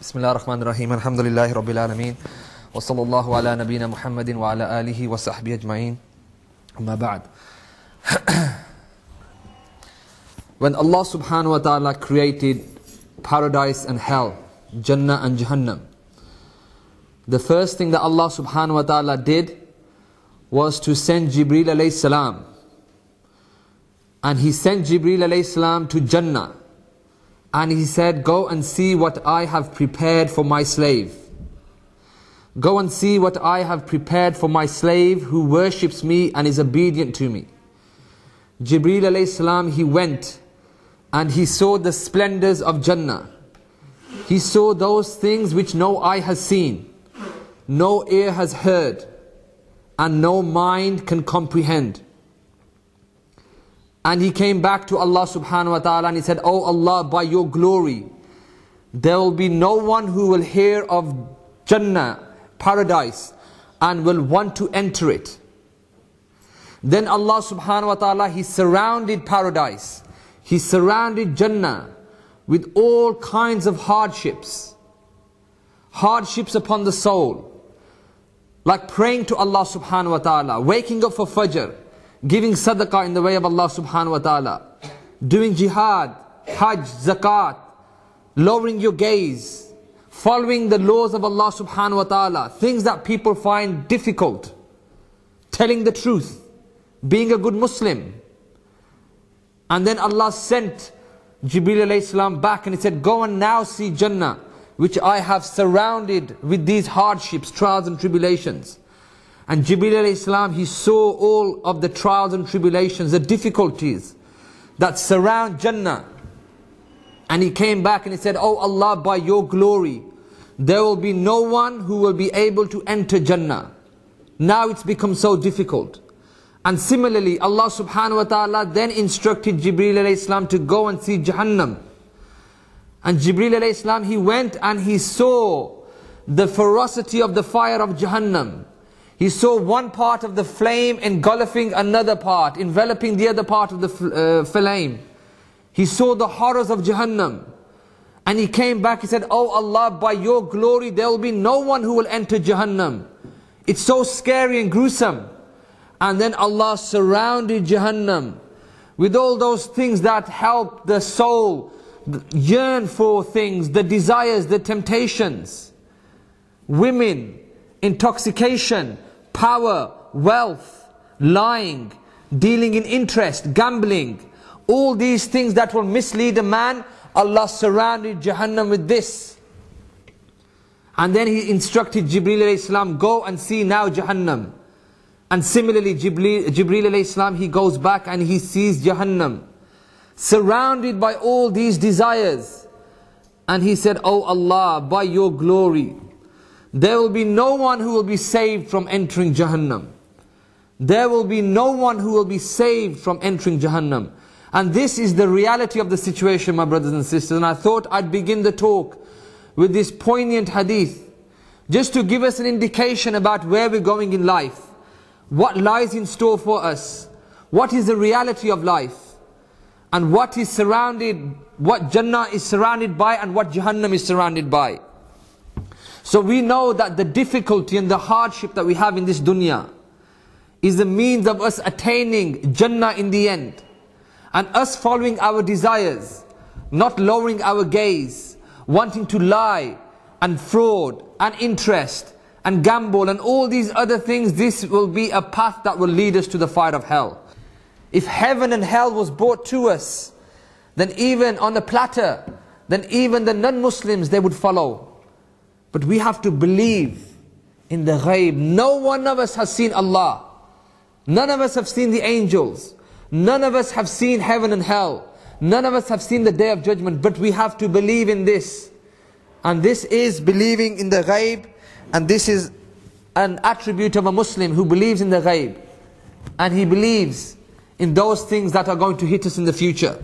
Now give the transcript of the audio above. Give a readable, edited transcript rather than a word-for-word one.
Bismillah ar-Rahman ar-Rahim. Alhamdulillahi Rabbil Alameen. Wa sallallahu ala nabiyyina Muhammadin wa ala alihi wa sahbihi ajma'in. Amma ba'd. When Allah subhanahu wa ta'ala created paradise and hell, Jannah and Jahannam, the first thing that Allah subhanahu wa ta'ala did was to send Jibreel alayhi salam. And He sent Jibreel alayhi salam to Jannah. And He said, go and see what I have prepared for my slave. Go and see what I have prepared for my slave who worships me and is obedient to me. Jibreel alayhi salam, he went and he saw the splendors of Jannah. He saw those things which no eye has seen, no ear has heard, and no mind can comprehend. And he came back to Allah subhanahu wa ta'ala and he said, Oh Allah, by your glory, there will be no one who will hear of Jannah, paradise, and will want to enter it. Then Allah subhanahu wa ta'ala, He surrounded paradise, He surrounded Jannah with all kinds of hardships. Hardships upon the soul. Like praying to Allah subhanahu wa ta'ala, waking up for Fajr, giving sadaqah in the way of Allah subhanahu wa ta'ala, doing jihad, hajj, zakat, lowering your gaze, following the laws of Allah subhanahu wa ta'ala, things that people find difficult, telling the truth, being a good Muslim. And then Allah sent Jibreel alayhi salam back and He said, go and now see Jannah, which I have surrounded with these hardships, trials and tribulations. And Jibreel alayhi salam, he saw all of the trials and tribulations, the difficulties that surround Jannah. And he came back and he said, Oh Allah, by your glory, there will be no one who will be able to enter Jannah. Now it's become so difficult. And similarly, Allah subhanahu wa ta'ala then instructed Jibreel alayhi salam to go and see Jahannam. And Jibreel alayhi salam, he went and he saw the ferocity of the fire of Jahannam. He saw one part of the flame engulfing another part, enveloping the other part of the flame. He saw the horrors of Jahannam. And he came back, he said, Oh Allah, by your glory, there will be no one who will enter Jahannam. It's so scary and gruesome. And then Allah surrounded Jahannam with all those things that help the soul yearn for things, the desires, the temptations. Women, intoxication, power, wealth, lying, dealing in interest, gambling, all these things that will mislead a man, Allah surrounded Jahannam with this. And then He instructed Jibreel alayhi salam, go and see now Jahannam. And similarly, Jibreel alayhi salam, he goes back and he sees Jahannam, surrounded by all these desires. And he said, Oh Allah, by your glory, there will be no one who will be saved from entering Jahannam. There will be no one who will be saved from entering Jahannam. And this is the reality of the situation, my brothers and sisters. And I thought I'd begin the talk with this poignant hadith, just to give us an indication about where we're going in life, what lies in store for us, what is the reality of life, and what is surrounded, what Jannah is surrounded by and what Jahannam is surrounded by. So we know that the difficulty and the hardship that we have in this dunya is the means of us attaining Jannah in the end. And us following our desires, not lowering our gaze, wanting to lie and fraud and interest and gamble and all these other things, this will be a path that will lead us to the fire of hell. If heaven and hell was brought to us, then even on a platter, then even the non-Muslims, they would follow. But we have to believe in the ghaib. No one of us has seen Allah. None of us have seen the angels. None of us have seen heaven and hell. None of us have seen the day of judgment. But we have to believe in this. And this is believing in the ghaib. And this is an attribute of a Muslim who believes in the ghaib. And he believes in those things that are going to hit us in the future.